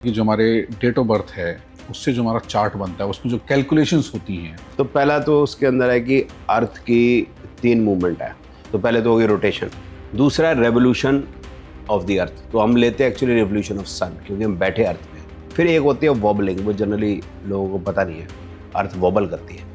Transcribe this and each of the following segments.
कि जो हमारे डेट ऑफ बर्थ है उससे जो हमारा चार्ट बनता है उसमें जो कैलकुलेशंस होती हैं। तो पहला तो उसके अंदर है कि अर्थ की 3 मूवमेंट है। तो पहले तो होगी रोटेशन, दूसरा है रेवोल्यूशन ऑफ द अर्थ। तो हम लेते हैं एक्चुअली रेवोल्यूशन ऑफ सन क्योंकि हम बैठे अर्थ पे। फिर एक होती है वॉबलिंग, वो जनरली लोगों को पता नहीं है, अर्थ वॉबल करती है।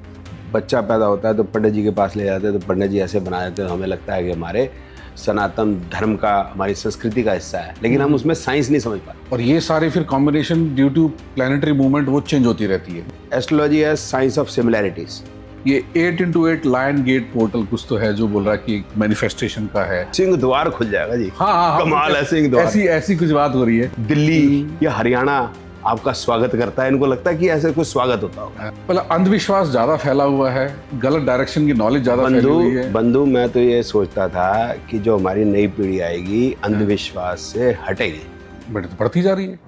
बच्चा पैदा होता है तो पंडित जी के पास ले जाते हैं, तो पंडित जी ऐसे बना देते हैं, हमें लगता है कि हमारे सनातन धर्म का, हमारी संस्कृति का हिस्सा है, लेकिन हम उसमें साइंस नहीं समझ पाते। और ये सारे फिर combination due to planetary movement वो चेंज होती रहती है। एस्ट्रोलॉजी है साइंस ऑफ सिमिलैरिटीज। ये 8x8 लायन गेट पोर्टल कुछ तो है जो बोल रहा है कि मैनिफेस्टेशन का है। सिंह द्वार खुल जाएगा जी। हाँ, कमाल है सिंह द्वार। ऐसी कुछ बात हो रही है। दिल्ली या हरियाणा आपका स्वागत करता है, इनको लगता है कि ऐसे कुछ स्वागत होता होगा। मतलब अंधविश्वास ज्यादा फैला हुआ है, गलत डायरेक्शन की नॉलेज ज्यादा फैली हुई है। बंधु मैं तो ये सोचता था कि जो हमारी नई पीढ़ी आएगी अंधविश्वास से हटेगी, बट तो बढ़ती जा रही है।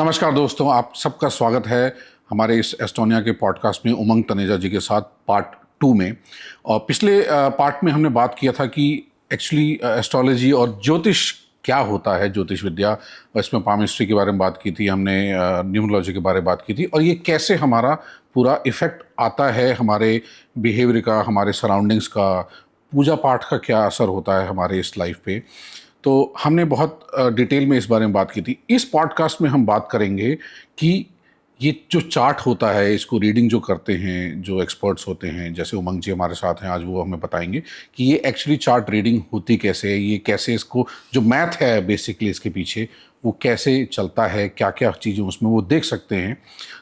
नमस्कार दोस्तों, आप सबका स्वागत है हमारे इस एस्टोनिया के पॉडकास्ट में उमंग तनेजा जी के साथ पार्ट 2 में। और पिछले पार्ट में हमने बात किया था कि एक्चुअली एस्ट्रोलॉजी और ज्योतिष क्या होता है, ज्योतिष विद्या। इसमें पामिस्ट्री के बारे में बात की थी हमने, न्यूमरोलॉजी के बारे में बात की थी, और ये कैसे हमारा पूरा इफेक्ट आता है हमारे बिहेवियर का, हमारे सराउंडिंग्स का, पूजा पाठ का क्या असर होता है हमारे इस लाइफ पे। तो हमने बहुत डिटेल में इस बारे में बात की थी। इस पॉडकास्ट में हम बात करेंगे कि ये जो चार्ट होता है, इसको रीडिंग जो करते हैं, जो एक्सपर्ट्स होते हैं, जैसे उमंग जी हमारे साथ हैं आज, वो हमें बताएंगे कि ये एक्चुअली चार्ट रीडिंग होती कैसे है, ये कैसे, इसको जो मैथ है बेसिकली इसके पीछे वो कैसे चलता है, क्या क्या चीज़ें उसमें वो देख सकते हैं।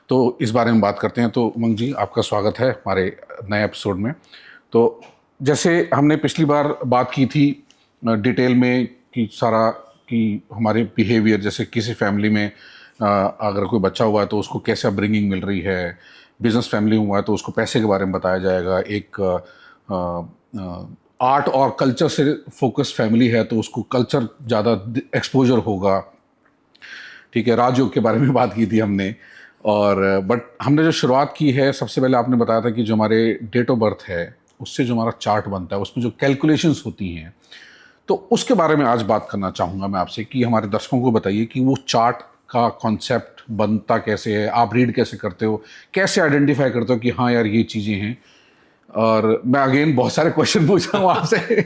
तो इस बारे में बात करते हैं। तो उमंग जी, आपका स्वागत है हमारे नए एपिसोड में। तो जैसे हमने पिछली बार बात की थी डिटेल में कि सारा कि हमारे बिहेवियर, जैसे किसी फैमिली में अगर कोई बच्चा हुआ है तो उसको कैसे अपब्रिंगिंग मिल रही है, बिजनेस फैमिली हुआ है तो उसको पैसे के बारे में बताया जाएगा, एक आर्ट और कल्चर से फोकस फैमिली है तो उसको कल्चर ज़्यादा एक्सपोजर होगा। ठीक है, राजयोग के बारे में बात की थी हमने। और बट हमने जो शुरुआत की है, सबसे पहले आपने बताया था कि जो हमारे डेट ऑफ बर्थ है उससे जो हमारा चार्ट बनता है उसमें जो कैलकुलेशंस होती हैं, तो उसके बारे में आज बात करना चाहूँगा मैं आपसे कि हमारे दर्शकों को बताइए कि वो चार्ट का कॉन्सेप्ट बनता कैसे है, आप रीड कैसे करते हो, कैसे आइडेंटिफाई करते हो कि हाँ यार ये चीज़ें हैं। और मैं अगेन बहुत सारे क्वेश्चन पूछ रहा हूँ आपसे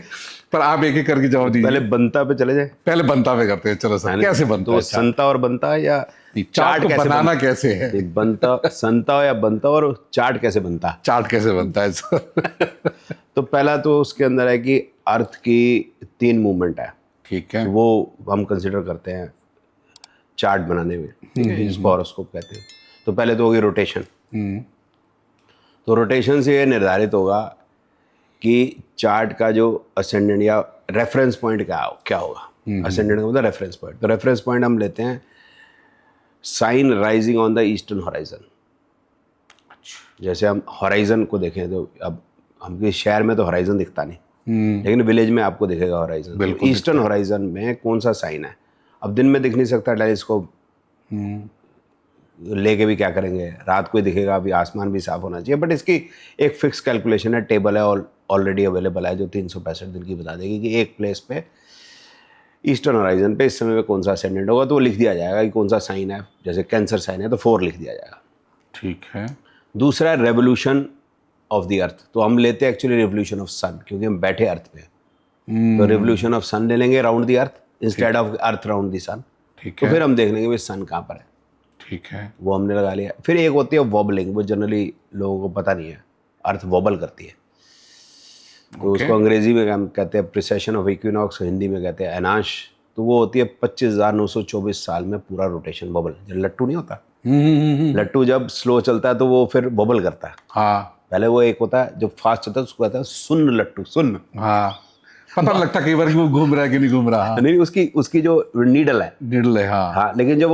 पर आप एक एक करके जवाब दीजिए। पहले बनता पे चले जाए। पहले बनता पे करते हैं, चलो सर, कैसे बनता तो है संता और बनता या चार्ट को बनाना कैसे है? बनता, संता या बनता, और चार्ट कैसे बनता, चार्ट कैसे बनता है सर? तो पहला तो उसके अंदर है कि अर्थ की 3 मूवमेंट है। ठीक है, वो हम कंसिडर करते हैं चार्ट बनाने में, ठीक है, जिसको हॉरोस्कोप कहते हैं। तो पहले तो होगी रोटेशन। तो रोटेशन से ये निर्धारित होगा कि चार्ट का जो असेंडेंट या रेफरेंस पॉइंट क्या होगा। असेंडेंट का मतलब रेफरेंस पॉइंट। तो रेफरेंस पॉइंट हम लेते हैं sign rising on the eastern horizon. जैसे हम हॉराइजन को देखें तो अब हमके शहर में तो हॉराइजन दिखता नहीं, लेकिन विलेज में आपको दिखेगा हॉराइजन। तो ईस्टर्न हॉराइजन में कौन सा साइन है? अब दिन में दिख नहीं सकता, टेलीस्कोप लेके भी क्या करेंगे, रात को ही दिखेगा। अभी आसमान भी साफ होना चाहिए, बट इसकी एक फिक्स कैलकुलेशन है, टेबल है, ऑलरेडी अवेलेबल है, जो 365 दिन की बता देगी कि एक प्लेस पे ईस्टर्न हॉराइजन पे इस समय पे कौन सा असेंडेंट होगा। तो वो लिख दिया जाएगा कि कौन सा साइन है। जैसे कैंसर साइन है तो 4 लिख दिया जाएगा। ठीक है। दूसरा है रेवोल्यूशन ऑफ द अर्थ। तो हम लेते हैं एक्चुअली रेवोल्यूशन ऑफ सन क्योंकि हम बैठे अर्थ पे। तो रेवोल्यूशन ऑफ सन ले लेंगे round the earth instead of earth round the sun. ठीक तो है, फिर हम देख लेंगे भाई सन कहाँ पर है। ठीक है, वो हमने लगा लिया। फिर एक होती है वॉबलिंग, वो जनरली लोगों को पता नहीं है, अर्थ वॉबल करती है। तो उसको अंग्रेजी में हम कहते हैं प्रिसेशन ऑफ इक्विनॉक्स, हिंदी में कहते हैं अनाश। तो वो होती है 25,924 साल में पूरा रोटेशन वॉबल। जब लट्टू नहीं होता, लट्टू जब स्लो चलता है तो वो फिर वॉबल करता है। हाँ, पहले वो एक होता है जो फास्ट चलता है, उसको कहता है सुन्न लट्टू, सुन्न। हाँ, पता नहीं लगता कई बार कि वो घूम रहा है कि नहीं घूम रहा। हाँ। नहीं, उसकी जो नीडल है, निडल है, हाँ। हाँ, लेकिन जब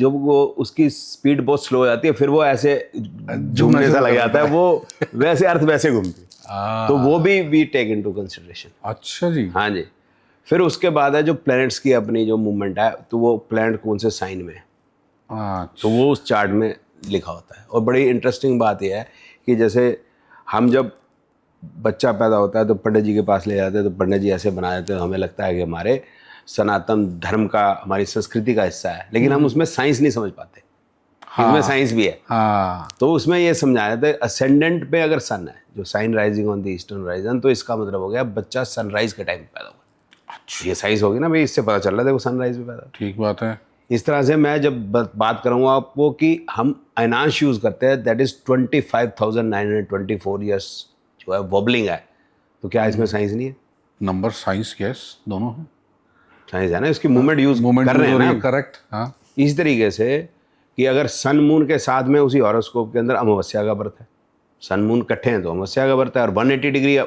वो उसकी स्पीड बहुत स्लो हो जाती है, फिर वो ऐसे झूमने सा लग जाता है, वो वैसे अर्थ वैसे घूमती है। तो वो भी वी टेक इनटू कंसिडरेशन। अच्छा जी। हाँ जी। फिर उसके बाद है जो प्लैनेट्स की अपनी जो मूवमेंट है, तो वो प्लैनेट कौन से साइन में है, तो वो उस चार्ट में लिखा होता है। और बड़ी इंटरेस्टिंग बात यह है कि जैसे हम जब बच्चा पैदा होता है तो पंडित जी के पास ले जाते हैं, तो पंडित जी ऐसे बना देते हैं, हमें लगता है कि हमारे सनातन धर्म का, हमारी संस्कृति का हिस्सा है, लेकिन हम उसमें साइंस नहीं समझ पाते। इसमें साइंस भी है। हाँ, तो उसमें ये समझाया था असेंडेंट पे अगर सन है, जो sign rising on the eastern horizon, तो इसका मतलब हो गया बच्चा सनराइज के टाइम पे पैदा हुआ। अच्छा, ये साइंस होगी ना भाई, इससे पता चल रहा है देखो सनराइज में पैदा हुआ। ठीक बात है। इस तरह से मैं जब बात करूंगा आपको कि हम अयनांश यूज करते हैं, दैट इज 25,924 ईयर्स जो है वॉबलिंग है, तो क्या इसमें साइंस नहीं है? नंबर, साइंस, गैस दोनों है। साइंस है ना, इसकी मूवमेंट यूज कर रहे हैं ना। करेक्ट। हाँ, इस तरीके से कि अगर सन मून के साथ में उसी हॉरोस्कोप के अंदर अमावस्या का व्रत है, सन मून इकट्ठे हैं तो अमावस्या का व्रत है, और 180 डिग्री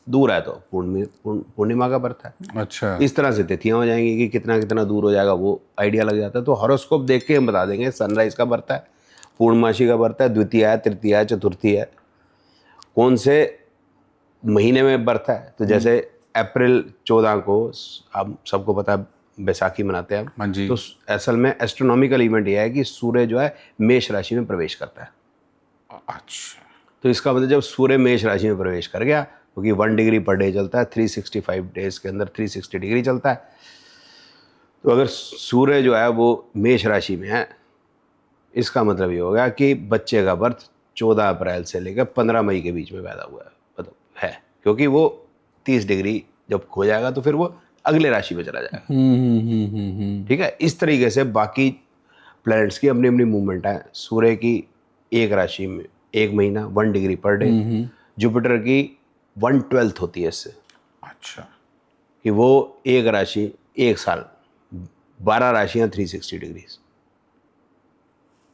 दूर है तो पूर्णिमा का व्रत है। अच्छा, इस तरह से तिथियां हो जाएंगी कि कितना कितना दूर हो जाएगा वो आइडिया लग जाता है। तो हॉरोस्कोप देख के हम बता देंगे सनराइज का व्रत है, पूर्णमासी का व्रत है, द्वितीया है, तृतीया है, चतुर्थी है, कौन से महीने में व्रत है। तो जैसे अप्रैल 14 को आप सबको पता है बैसाखी मनाते हैं हाँ जी। तो असल में एस्ट्रोनॉमिकल इवेंट यह है कि सूर्य जो है मेष राशि में प्रवेश करता है। अच्छा, तो इसका मतलब जब सूर्य मेष राशि में प्रवेश कर गया, क्योंकि 1 डिग्री पर डे चलता है, 365 डेज के अंदर 360 डिग्री चलता है, तो अगर सूर्य जो है वो मेष राशि में है, इसका मतलब ये होगा कि बच्चे का बर्थ 14 अप्रैल से लेकर 15 मई के बीच में पैदा हुआ है, मतलब है, क्योंकि वो 30 डिग्री जब खो जाएगा तो फिर वो अगले राशि में चला जाएगा। ठीक है। इस तरीके से बाकी प्लैनेट्स की अपनी अपनी मूवमेंट है। सूर्य की एक राशि में 1 महीना 1 डिग्री पर डे, जुपिटर की 1/12 होती है इससे, अच्छा, कि वो एक राशि 1 साल, 12 राशियां 360 डिग्री।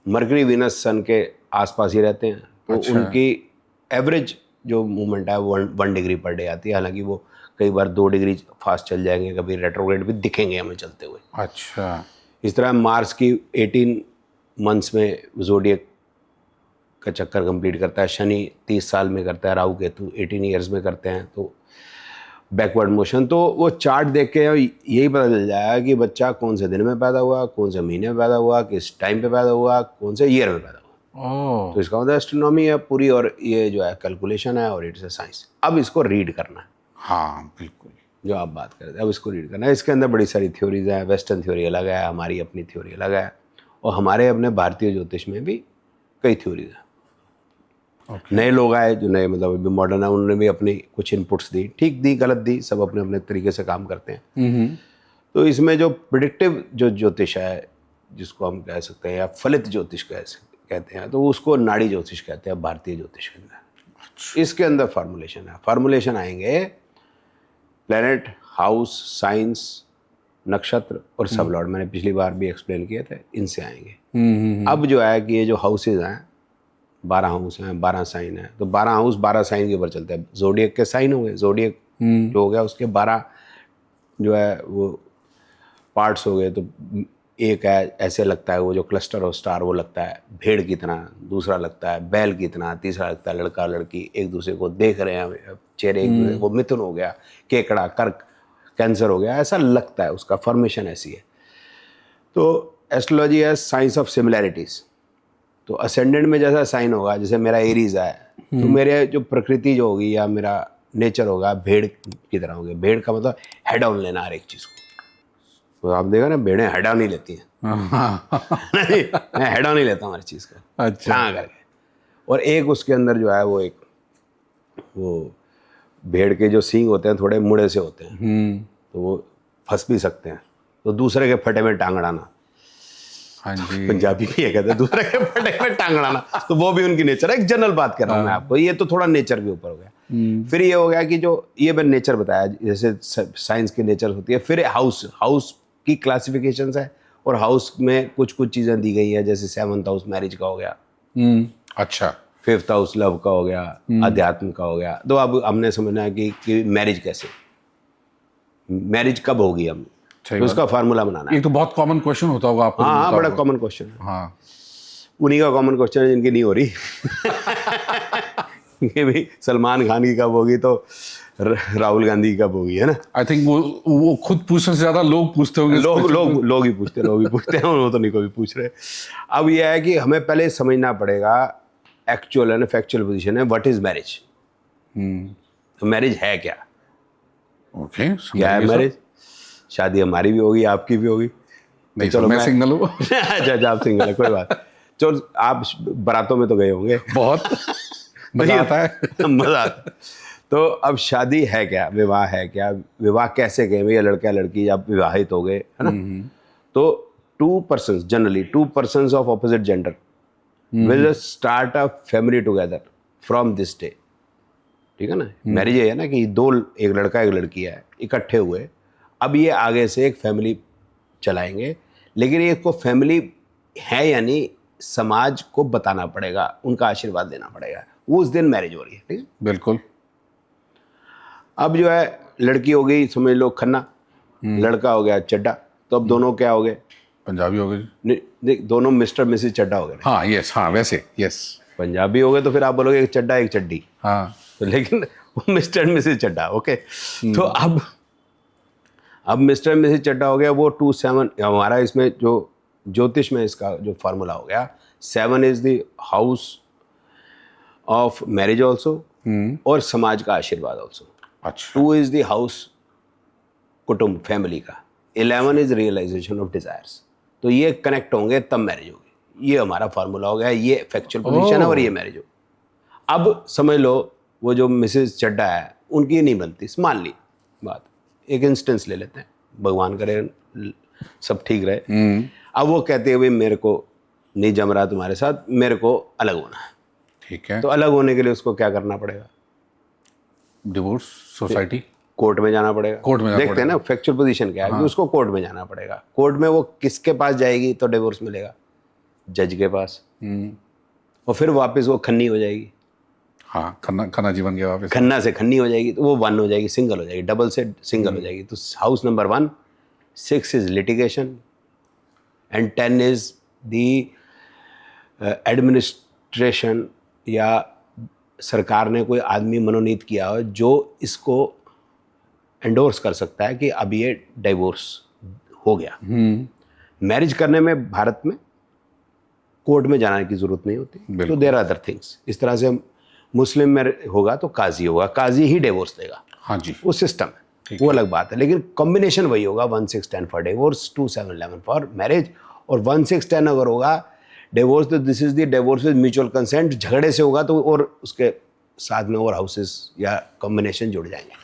मरकरी वीनस सन के आसपास ही रहते हैं, तो अच्छा। उनकी एवरेज जो मूवमेंट है वो 1 डिग्री पर डे आती है। हालांकि वो कई बार 2 डिग्री फास्ट चल जाएंगे, कभी रेट्रोग्रेड भी दिखेंगे हमें चलते हुए। अच्छा, इस तरह मार्स की 18 मंथ्स में जोडियक का चक्कर कंप्लीट करता है, शनि 30 साल में करता है, राहु केतु 18 ईयर्स में करते हैं, तो बैकवर्ड मोशन। तो वो चार्ट देख के यही पता चल जाएगा कि बच्चा कौन से दिन में पैदा हुआ, कौन से महीने में पैदा हुआ, किस टाइम पे पैदा हुआ, कौन से ईयर में पैदा हुआ। ओह, तो इसका मतलब एस्ट्रोनॉमी है पूरी, और ये जो है कैलकुलेशन है, और इट्स ए साइंस। अब इसको रीड करना है, हाँ बिल्कुल। जो आप बात कर रहे थे, अब इसको रीड करना है। इसके अंदर बड़ी सारी थ्योरीज हैं, वेस्टर्न थ्योरी अलग है, हमारी अपनी थ्योरी अलग है, और हमारे अपने भारतीय ज्योतिष में भी कई थ्योरीज हैं। नए लोग आए जो नए मतलब अभी मॉडर्न है, उन्होंने भी अपनी कुछ इनपुट्स दी, ठीक दी गलत दी, सब अपने अपने तरीके से काम करते हैं। तो इसमें जो प्रिडिक्टिव जो ज्योतिष है, जिसको हम कह सकते हैं, या फलित ज्योतिष कहते हैं, तो उसको नाड़ी ज्योतिष कहते हैं भारतीय ज्योतिष के अंदर। इसके अंदर फार्मूलेशन है, फार्मूलेशन आएंगे प्लेनेट, हाउस, साइंस, नक्षत्र और सबलॉर्ड। मैंने पिछली बार भी एक्सप्लेन किए थे, इनसे आएंगे। अब जो है कि ये जो हाउसेज हैं, 12 हाउस हैं, 12 साइन है, तो 12 हाउस 12 साइन के ऊपर चलते हैं। जोडियक के साइन हो गए, जोडियक जो हो गया उसके 12 जो है वो पार्ट्स हो गए। तो एक है ऐसे लगता है वो जो क्लस्टर ऑफ स्टार, वो लगता है भेड़ की तरह, दूसरा लगता है बैल की तरह, तीसरा लगता है लड़का लड़की एक दूसरे को देख रहे हैं, चेहरे एक दूसरे को, मिथुन हो गया, केकड़ा, कर्क, कैंसर हो गया, ऐसा लगता है, उसका फॉर्मेशन ऐसी है। तो एस्ट्रोलॉजी है साइंस ऑफ सिमिलैरिटीज। तो असेंडेंट में जैसा साइन होगा, जैसे मेरा एरीज है, तो मेरे जो प्रकृति जो होगी या मेरा नेचर होगा भेड़ की तरह होगी। भेड़ का मतलब हेड ऑन लेना हर एक चीज़ को। तो आप देखा ना, भेड़ें हेड ऑन ही लेती हैं। नहीं, मैं हेड ऑन ही लेता हूँ हर चीज़ को, अच्छा, हाँ करके। और एक उसके अंदर जो है वो एक वो भेड़ के जो सींग होते हैं थोड़े मुड़े से होते हैं, तो वो फंस भी सकते हैं। तो दूसरे के फटे में टांग अड़ाना, हाँ जी, पंजाबी भी ये कहते हैं, दूसरे के फटे में टांग अड़ाना, तो वो भी उनकी नेचर है। एक जनरल बात कर रहा हूँ मैं आपको, ये तो थोड़ा नेचर के ऊपर हो गया। फिर ये हो गया कि जो ये मैंने नेचर बताया, जैसे साइंस की नेचर होती है। फिर हाउस की क्लासिफिकेशंस है, और हाउस में कुछ कुछ चीज़ें दी गई है, जैसे 7th हाउस मैरिज का हो गया, अच्छा, 5th हाउस लव का हो गया, अध्यात्म का हो गया। तो अब हमने समझना है कि मैरिज कैसे, मैरिज कब होगी, हम तो उसका फार्मूला बनाना है। ये तो बहुत कॉमन क्वेश्चन होता होगा आपको। हाँ हाँ, बड़ा कॉमन क्वेश्चन है। हाँ, उन्हीं का कॉमन क्वेश्चन है जिनकी नहीं हो रही। कि भाई सलमान खान की कब होगी, तो राहुल गांधी की कब होगी, है ना। आई थिंक वो खुद पूछने से ज्यादा लोग पूछते होंगे। लोग ही पूछते हैं, वो तो नहीं कोई पूछ रहे। अब यह है कि हमें पहले समझना पड़ेगा एक्चुअल एंड फैक्चुअल पोजीशन है, व्हाट इज मैरिज। तो मैरिज है क्या, ओके, क्या है मैरिज? शादी हमारी भी होगी, आपकी भी होगी। नहीं चलो, मैं सिंगल हूँ। अच्छा, आप सिंगल है, कोई बात। चलो, आप बारातों में तो गए होंगे। बहुत मजा आता है। मजा आता है। तो अब शादी है क्या, विवाह है क्या, विवाह कैसे गए भैया, लड़का लड़की आप विवाहित हो गए, है ना। तो to persons, generally to persons of opposite gender will start a family together from this day. ठीक है ना। मैरिज है ना कि दो, एक लड़का एक लड़की है, इकट्ठे हुए, अब ये आगे से एक फैमिली चलाएंगे। लेकिन ये को फैमिली है यानी समाज को बताना पड़ेगा, उनका आशीर्वाद देना पड़ेगा, उस दिन मैरिज हो रही है। ठीक है, बिल्कुल। अब जो है लड़की हो गई समझ लो खन्ना, लड़का हो गया चड्डा, तो अब दोनों क्या हो गए, पंजाबी हो गई। दोनों मिस्टर मिसेस चड्डा हो गए। हाँ यस, हाँ वैसे यस। पंजाबी हो गए तो फिर आप बोलोगे एक चड्डा एक चड्डी, हाँ तो लेकिन वो मिस्टर मिसेस चड्डा। ओके, तो अब मिस्टर मिसेस चड्डा हो गया। वो 27 हमारा इसमें जो ज्योतिष में इसका जो फार्मूला हो गया, 7 is the house of marriage also, और समाज का आशीर्वाद ऑल्सो। अच्छा। 2 इज द हाउस कुटुंब फैमिली का, 11 इज रियलाइजेशन ऑफ डिजायर्स। तो ये कनेक्ट होंगे तब मैरिज होगी। ये हमारा फार्मूला हो गया, ये फैक्चुअल पोजीशन है और ये मैरिज हो। अब समझ लो वो जो मिसेस चड्डा है उनकी नहीं बनती, मान ली बात, एक इंस्टेंस ले लेते हैं, भगवान करे सब ठीक रहे। अब वो कहते हैं भाई मेरे को नहीं जम रहा तुम्हारे साथ, मेरे को अलग होना है। ठीक है। तो अलग होने के लिए उसको क्या करना पड़ेगा, डिवोर्स सोसाइटी, कोर्ट में जाना पड़ेगा। कोर्ट में जाना देखते हैं ना फैक्चुअल पोजीशन क्या है, कि उसको कोर्ट में जाना पड़ेगा। कोर्ट में वो किसके पास जाएगी तो डिवोर्स मिलेगा, जज के पास, और फिर वापस वो खन्नी हो जाएगी। हाँ, खन्ना जीवन के वापस। खन्ना से खन्नी हो जाएगी तो वो 1 हो जाएगी, सिंगल हो जाएगी, डबल से सिंगल हो जाएगी। तो house number 1, 6 is litigation and 10 is the administration, या सरकार ने कोई आदमी मनोनीत किया हो जो इसको एंडोर्स कर सकता है कि अब ये डिवोर्स हो गया। मैरिज करने में भारत में कोर्ट में जाने की जरूरत नहीं होती। तो देयर आर अदर थिंग्स। इस तरह से मुस्लिम में होगा तो काजी होगा, काजी ही डिवोर्स देगा। हाँ जी, वो सिस्टम है, वो अलग बात है। लेकिन कॉम्बिनेशन वही होगा, 1 6 10 फॉर डिवोर्स, 2 7 11 फॉर मैरिज। और 1 6 10 अगर होगा डिवोर्स तो this is the divorce with mutual consent. झगड़े से होगा तो और उसके साथ में और हाउसेस या कॉम्बिनेशन जुड़ जाएंगे।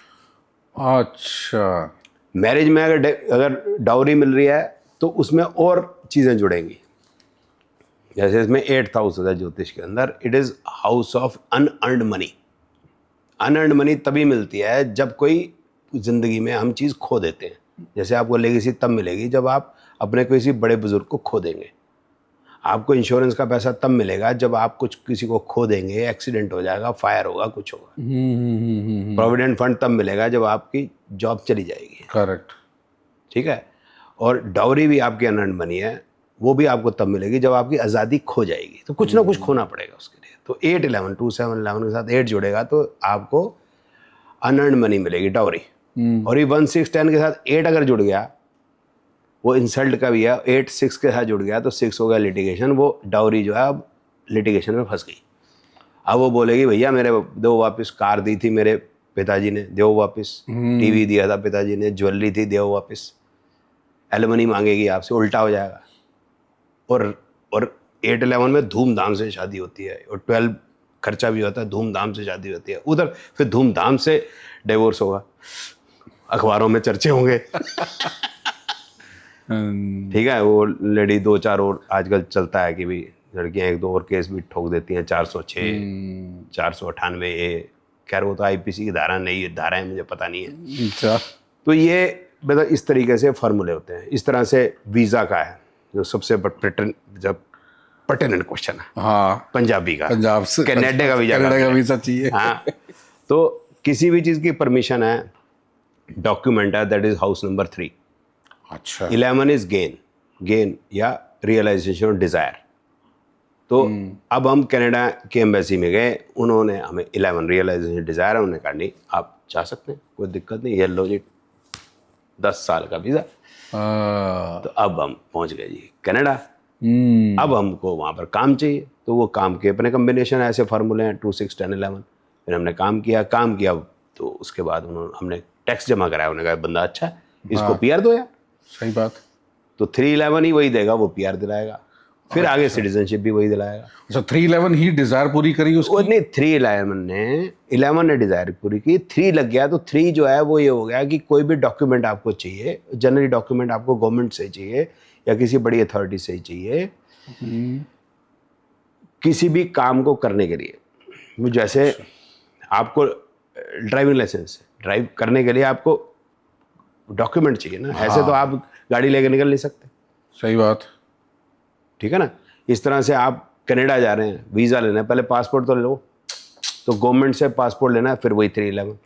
अच्छा। मैरिज में अगर डाउरी मिल रही है तो उसमें और चीज़ें जुड़ेंगी। जैसे इसमें 8th हाउस होता है ज्योतिष के अंदर, it is house of unearned money. Unearned money तभी मिलती है जब कोई ज़िंदगी में हम चीज़ खो देते हैं। जैसे आपको लेगेसी तब मिलेगी जब आप अपने किसी बड़े बुजुर्ग को खो देंगे। आपको इंश्योरेंस का पैसा तब मिलेगा जब आप कुछ किसी को खो देंगे, एक्सीडेंट हो जाएगा, फायर होगा, कुछ होगा। प्रोविडेंट फंड तब मिलेगा जब आपकी जॉब चली जाएगी। करेक्ट। ठीक है। और डाउरी भी आपकी अनअर्न्ड मनी है, वो भी आपको तब मिलेगी जब आपकी आज़ादी खो जाएगी। तो कुछ ना कुछ खोना पड़ेगा उसके लिए। तो 8 11 2 7 11 के साथ 8 जुड़ेगा तो आपको अनअर्न्ड मनी मिलेगी, डाउरी। और ये 1 6 10 के साथ 8 अगर जुड़ गया, वो इंसल्ट का भी है। 8 6 के साथ जुड़ गया तो 6 हो गया लिटिगेशन। वो डाउरी जो है अब लिटिगेशन में फंस गई। अब वो बोलेगी भैया मेरे दो वापस, कार दी थी मेरे पिताजी ने, दो वापस, टीवी दिया था पिताजी ने, ज्वेलरी थी, दो वापस। एलिमनी मांगेगी आपसे, उल्टा हो जाएगा। और 8 11 में धूमधाम से शादी होती है, और 12 खर्चा भी होता है, धूमधाम से शादी होती है। उधर फिर धूमधाम से डिवोर्स होगा, अखबारों में चर्चे होंगे। ठीक है। वो लेडी 2-4 और आजकल चलता है कि भी लड़कियां 1-2 और केस भी ठोक देती हैं, 406 498 ए। खैर वो तो आईपीसी की धारा नहीं, धारा है मुझे पता नहीं है। अच्छा। तो ये मतलब इस तरीके से फार्मूले होते हैं। इस तरह से वीज़ा का है जो सबसे पर्टिनेंट क्वेश्चन है। हाँ, पंजाबी का, पंजाब से कनाडा का वीज़ा, कनाडा का वीज़ा चाहिए। हाँ। तो किसी भी चीज़ की परमिशन है, डॉक्यूमेंट है, दैट इज हाउस नंबर 3। अच्छा। 11 इज गेन या रियलाइजेशन ऑफ डिज़ायर। तो अब हम कनाडा के एम्बेसी में गए, उन्होंने हमें 11 रियलाइजेशन डिज़ायर है, उन्होंने कहा नहीं आप जा सकते हैं, कोई दिक्कत नहीं, ये लो जी 10 साल का वीज़ा। तो अब हम पहुंच गए जी कनाडा। अब हमको वहाँ पर काम चाहिए, तो वो काम के अपने कम्बिनेशन ऐसे फार्मूले हैं 2 6 10 11। फिर हमने काम किया तो उसके बाद हमने टैक्स जमा कराया। उन्होंने कहा बंदा अच्छा है, इसको पीआर दो यार। सही बात। तो 311 ही वही देगा, वो पीआर दिलाएगा, फिर आगे सिटीजनशिप भी वही दिलाएगा। अच्छा 311 ही डिजायर पूरी करी वो उसकी? नहीं, 11 ने डिजायर पूरी की, 3 लग गया तो 3 जो है वो ये हो गया कि कोई भी डॉक्यूमेंट आपको चाहिए, जनरली डॉक्यूमेंट आपको गवर्नमेंट से चाहिए या किसी बड़ी अथॉरिटी से चाहिए किसी भी काम को करने के लिए। जैसे आपको ड्राइविंग लाइसेंस, ड्राइव करने के लिए आपको डॉक्यूमेंट चाहिए ना, ऐसे तो आप गाड़ी लेके निकल नहीं सकते। सही बात। ठीक है ना। इस तरह से आप कनाडा जा रहे हैं, वीज़ा लेना है, पहले पासपोर्ट तो ले लो, तो गवर्नमेंट से पासपोर्ट लेना है, फिर वही 311।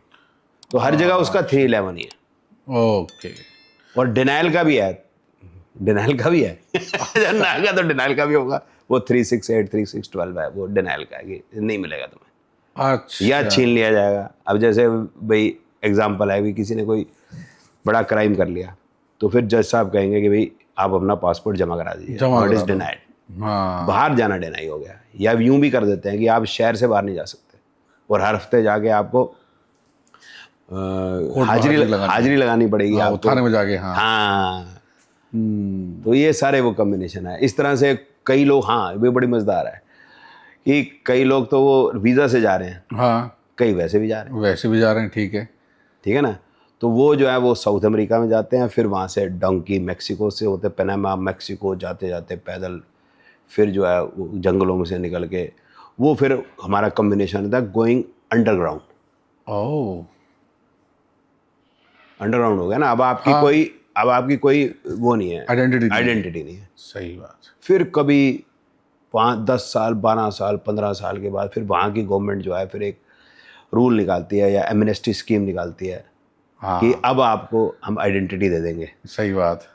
तो हर जगह उसका 311 ही है। ओके। और डिनाइल का भी है, डिनाइल का भी है डिनाइल का तो डिनाइल का भी होगा, वो 368 3612 है, वो डिनाइल का है कि नहीं मिलेगा तुम्हें, अच्छा। या छीन लिया जाएगा। अब जैसे भाई एग्जाम्पल है कि किसी ने कोई बड़ा क्राइम कर लिया, तो फिर जज साहब कहेंगे कि भाई आप अपना पासपोर्ट जमा करा दीजिए, व्हाट इज डिनाइड। हाँ। बाहर जाना डिनाई हो गया। या यूं भी कर देते हैं कि आप शहर से बाहर नहीं जा सकते, और हर हफ्ते जाके आपको हाजिरी लगानी पड़ेगी आपको थाने में जाके। हाँ। हाँ। तो ये सारे वो कॉम्बिनेशन है। इस तरह से कई लोग, हाँ ये बड़ी मजेदार है कि कई लोग तो वो वीज़ा से जा रहे हैं, हाँ कई वैसे भी जा रहे हैं। वैसे भी जा रहे हैं। ठीक है। ठीक है ना। तो वो जो है वो साउथ अमेरिका में जाते हैं, फिर वहाँ से डोंकी मैक्सिको से होते पनामा, मैक्सिको जाते जाते पैदल, फिर जो है वो जंगलों में से निकल के, वो फिर हमारा कॉम्बिनेशन था गोइंग अंडरग्राउंड। ओह। अंडरग्राउंड हो गया ना। अब आपकी कोई वो नहीं है, आइडेंटिटी नहीं है। सही बात। फिर कभी 5-10 साल 12 साल 15 साल के बाद फिर वहाँ की गवर्नमेंट जो है फिर एक रूल निकालती है या एमनेस्टी स्कीम निकालती है। हाँ। कि अब आपको हम आइडेंटिटी दे देंगे। सही बात।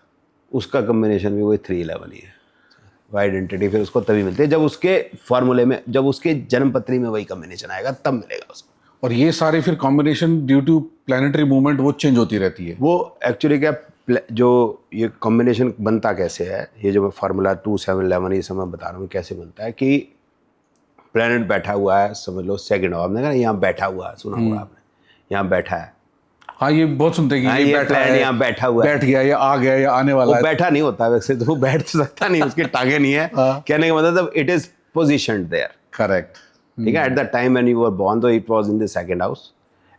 उसका कम्बिनेशन भी वही 311 ही है। वो आइडेंटिटी फिर उसको तभी मिलती है जब उसके फॉर्मूले में, जब उसके जन्मपत्री में वही कम्बिनेशन आएगा, तब मिलेगा उसको। और ये सारे फिर combination due to planetary movement वो चेंज होती रहती है। वो एक्चुअली क्या, जो ये कॉम्बिनेशन बनता कैसे है, ये जो मैं फार्मूला 2711 ये सब मैं बता रहा हूँ कैसे बनता है कि प्लैनेट बैठा हुआ है, समझ लो सेकंड आपने कहा यहाँ बैठा हुआ है, सुना होगा आपने, यहाँ बैठा है। हाँ ये बहुत सुनते हैं कि ये बैठा है, यहाँ बैठा हुआ है, बैठ गया या आ गया या आने वाला वो है। बैठा नहीं होता वैसे तो, वो बैठ तो सकता नहीं, उसके टांगे नहीं है। कहने का मतलब it is positioned there. Correct. ठीक है। At the time when you were born तो it was in the second house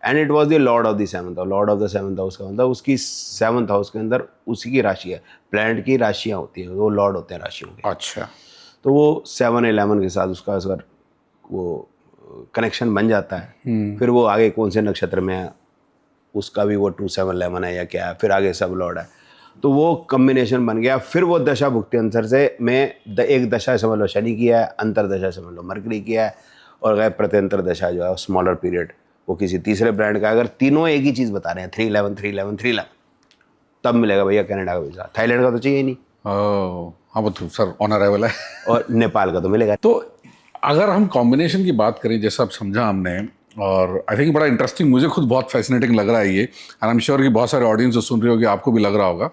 and it was the lord of the seventh house. Lord of the seventh house का मतलब उसकी seventh house के अंदर उसी की राशि है, प्लैनेट की राशियाँ होती हैं, वो लॉर्ड होते हैं राशियों के। अच्छा। तो वो 7-11 के साथ उसका अगर वो कनेक्शन बन जाता है, फिर वो आगे कौन से नक्षत्र में है उसका भी वो 2711 है या क्या है, फिर आगे सब लॉर्ड है। तो वो कम्बिनेशन बन गया। फिर वो दशा भुक्ति अंतर से में एक दशा समझ लो शनि की है, अंतर दशा समझ लो मरकरी की है, और अगर प्रत्यंतर दशा जो है स्मॉलर पीरियड वो किसी तीसरे ब्रांड का। अगर तीनों एक ही चीज़ बता रहे हैं 311 311 311, तब मिलेगा भैया कनाडा का वीज़ा। थाईलैंड का तो चाहिए ही नहीं। हाँ वो तो सर ऑन अराइवल है। और नेपाल का तो मिलेगा। तो अगर हम कॉम्बिनेशन की बात करें, जैसा अब समझा हमने, और आई थिंक बड़ा इंटरेस्टिंग, मुझे खुद बहुत फैसिनेटिंग लग रहा है ये, एंड आई एम श्योर कि बहुत सारे ऑडियंस जो सुन रहे होगी आपको भी लग रहा होगा।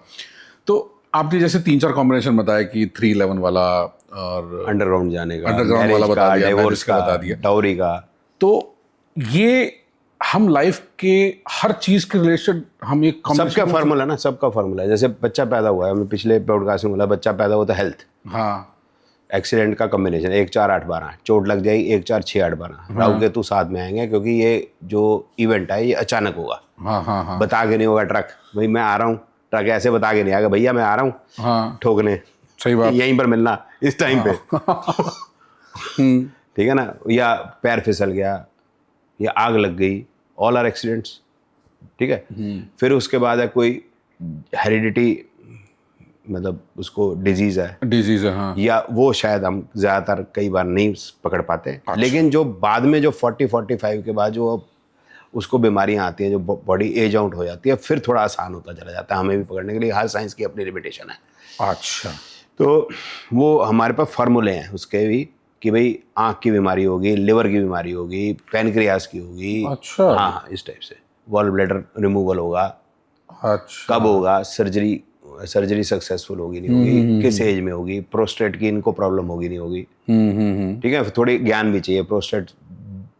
तो आपने जैसे 3-4 कॉम्बिनेशन बताया कि 311 वाला और अंडरग्राउंड जाने का, अंडरग्राउंड वाला बता दिया, डिवोर्स का बता दिया, डाउरी का। तो ये हम लाइफ के हर चीज के रिलेटेड हम एक सबका फार्मूला ना, सबका फार्मूला है। जैसे बच्चा पैदा हुआ है, मैं पिछले पॉडकास्ट में बोला बच्चा पैदा हुआ तो हेल्थ, हाँ एक्सीडेंट का कॉम्बिनेशन 1 4 8 12, चोट लग जाएगी 1 4 6 8 12, राहु केतु साथ में आएंगे क्योंकि ये जो इवेंट है ये अचानक होगा। हाँ हाँ हाँ। बता के नहीं होगा ट्रक, भाई मैं आ रहा हूँ, ट्रक ऐसे बता के नहीं आएगा भैया मैं आ रहा हूँ हाँ ठोकने, सही बात। यहीं पर मिलना इस टाइम पे। ठीक है ना। या पैर फिसल गया या आग लग गई, ऑल आर एक्सीडेंट्स। ठीक है। फिर उसके बाद है कोई हेरिडिटी, मतलब उसको डिजीज है हाँ। या वो शायद हम ज़्यादातर कई बार नहीं पकड़ पाते। अच्छा। लेकिन जो बाद में जो 40-45 के बाद जो उसको बीमारियां आती हैं, जो बॉडी एज आउट हो जाती है, फिर थोड़ा आसान होता चला जाता है हमें भी पकड़ने के लिए। हर साइंस की अपनी लिमिटेशन है। अच्छा। तो वो हमारे पास फार्मूले हैं उसके भी कि भाई आँख की बीमारी होगी, लिवर की बीमारी होगी, पैनक्रियास की होगी। अच्छा। हाँ इस टाइप से। वॉल ब्लैडर रिमूवल होगा। अच्छा। कब होगा, सर्जरी सक्सेसफुल होगी नहीं होगी, किस एज में होगी, प्रोस्टेट की इनको प्रॉब्लम होगी नहीं होगी। ठीक है। थोड़ी ज्ञान भी चाहिए। प्रोस्टेट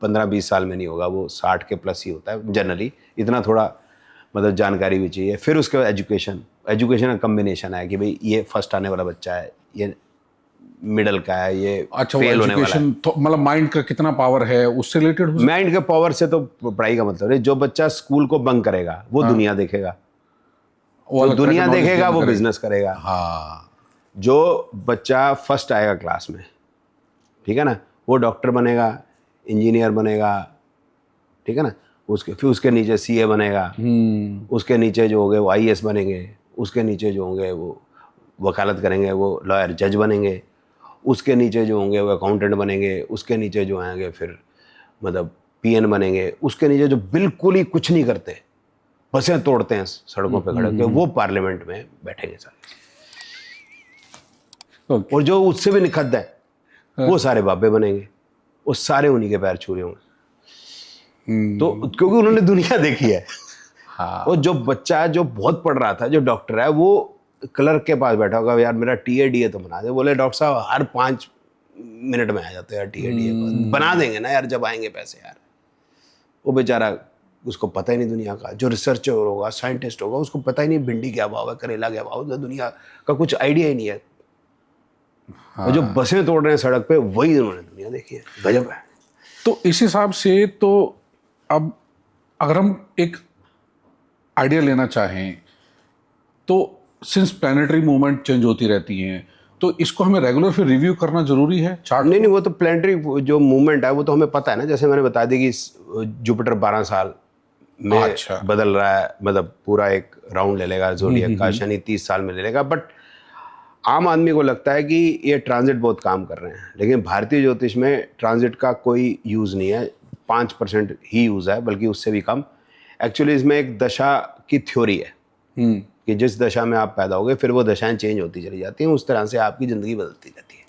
15-20 साल में नहीं होगा, वो 60 के प्लस ही होता है जनरली। इतना थोड़ा मतलब जानकारी भी चाहिए। फिर उसके बाद एजुकेशन का कम्बिनेशन है कि भाई ये फर्स्ट आने वाला बच्चा है, ये मिडल का है, ये अच्छा, वो फेल होने वाला है। एजुकेशन तो मतलब माइंड का कितना पावर है उससे रिलेटेड हो सकता माइंड के पावर से तो पढ़ाई का मतलब नहीं। जो बच्चा स्कूल को बंक करेगा वो दुनिया देखेगा, है? वो जो अलग तरह दुनिया का knowledge देखेगा gain वो करेगा। बिजनेस करेगा। हाँ, जो बच्चा फर्स्ट आएगा क्लास में, ठीक है ना, वो डॉक्टर बनेगा, इंजीनियर बनेगा, ठीक है ना, फिर उसके नीचे सीए बनेगा, उसके नीचे जो होंगे वो आईएएस बनेंगे, उसके नीचे जो होंगे वो वकालत करेंगे, वो लॉयर जज बनेंगे, उसके नीचे जो होंगे वो अकाउंटेंट बनेंगे, उसके नीचे जो आएंगे फिर मतलब पीएन बनेंगे, उसके नीचे जो बिल्कुल ही कुछ नहीं करते, बसें तोड़ते हैं सड़कों पे खड़े होकर, वो पार्लियामेंट में बैठेंगे सारे। ओके। और जो उससे भी निखद्द है वो सारे बाबे बनेंगे, वो सारे उन्हीं के पैर छू रहे होंगे। तो क्योंकि उन्होंने दुनिया देखी है। हाँ, और जो बच्चा जो बहुत पढ़ रहा था, जो डॉक्टर है, वो क्लर्क के पास बैठा होगा, यार मेरा टीए तो बना दे। बोले डॉक्टर साहब हर 5 मिनट में आ जाते हैं यार टीए बना देंगे ना यार, जब आएंगे पैसे यार। वो बेचारा, उसको पता ही नहीं दुनिया का। जो रिसर्चर होगा, साइंटिस्ट होगा, उसको पता ही नहीं भिंडी क्या भाव है, करेला क्या भाव है, दुनिया का कुछ आइडिया ही नहीं है। और जो बसें तोड़ रहे हैं सड़क पे, वही उन्होंने दुनिया देखी है। गजब है। तो इस हिसाब से तो अब अगर हम एक आइडिया लेना चाहें तो सिंस प्लानिटरी मूवमेंट चेंज होती रहती हैं, तो इसको हमें रेगुलर फिर रिव्यू करना जरूरी है चार्ट? नहीं, वो तो प्लानिटरी जो मूवमेंट है वो तो हमें पता है ना। जैसे मैंने बता दी कि जुपिटर 12 साल में अच्छा। बदल रहा है, मतलब पूरा एक राउंड ले लेगा ज़ोडिएक का। शनि 30 साल में ले लेगा। बट आम आदमी को लगता है कि ये ट्रांजिट बहुत काम कर रहे हैं, लेकिन भारतीय ज्योतिष में ट्रांजिट का कोई यूज़ नहीं है। 5% ही यूज़ है, बल्कि उससे भी कम। एक्चुअली इसमें एक दशा की थ्योरी है कि जिस दशा में आप पैदा होगे फिर वो दशाएं चेंज होती चली जाती हैं, उस तरह से आपकी ज़िंदगी बदलती रहती है।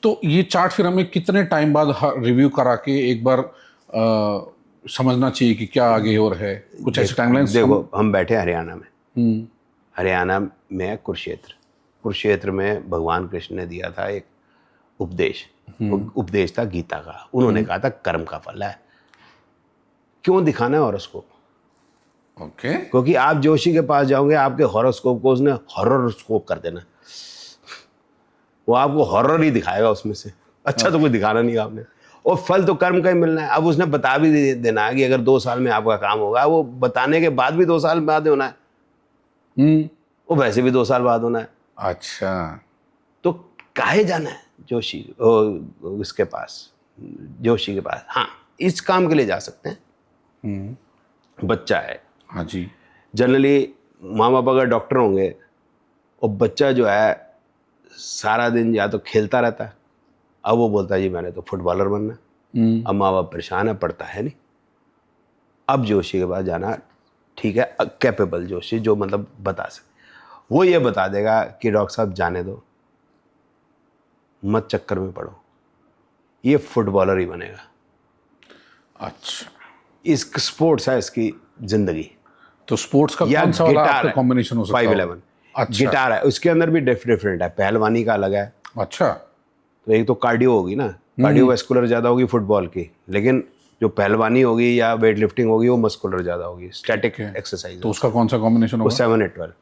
तो ये चार्ट फिर हमें कितने टाइम बाद रिव्यू करा के एक बार समझना चाहिए कि क्या आगे और है? कुछ ऐसे टाइमलाइंस? देखो, हम बैठे हरियाणा में। हरियाणा में है कुरुक्षेत्र में भगवान कृष्ण ने दिया था एक उपदेश। उपदेश था गीता का। उन्होंने कहा था कर्म का फल है। क्यों दिखाना है हॉरोस्कोप? ओके। क्योंकि आप जोशी के पास जाओगे, आपके हॉरोस्कोप को उसने हॉरोस्कोप कर देना। वो आपको हॉरर ही दिखाएगा उसमें से। अच्छा तो कुछ दिखाना नहीं आपने। और फल तो कर्म का ही मिलना है। अब उसने बता भी देना है कि अगर 2 साल में आपका काम होगा, वो बताने के बाद भी 2 साल बाद होना है, वो वैसे भी 2 साल बाद होना है। अच्छा, तो काहे जाना है जोशी इसके पास, जोशी के पास? हाँ, इस काम के लिए जा सकते हैं। बच्चा है, हाँ जी, जनरली माँ बाप अगर डॉक्टर होंगे और बच्चा जो है सारा दिन या तो खेलता रहता है, अब वो बोलता है जी मैंने तो फुटबॉलर बनना है। अब माँ बाप परेशान है, पढ़ता है नहीं। अब जोशी के पास जाना ठीक है, कैपेबल जोशी जो मतलब बता सके। वो ये बता देगा कि डॉक्टर साहब जाने दो, मत चक्कर में पड़ो, ये फुटबॉलर ही बनेगा। अच्छा, इस स्पोर्ट्स है इसकी जिंदगी। तो स्पोर्ट्स का या कौन सा वाला गिटार आपका है, कॉम्बिनेशन हो सकता है? 511। अच्छा, गिटार है, उसके अंदर भी डिफरेंट है। पहलवानी का अलग है। अच्छा, तो एक तो कार्डियो होगी ना, कार्डियोवैस्कुलर ज़्यादा होगी फुटबॉल की, लेकिन जो पहलवानी होगी या वेट लिफ्टिंग होगी वो मस्कुलर ज़्यादा होगी, स्टैटिक एक्सरसाइज। तो उसका कौन सा कॉम्बिनेशन वो होगा? 7 8 12।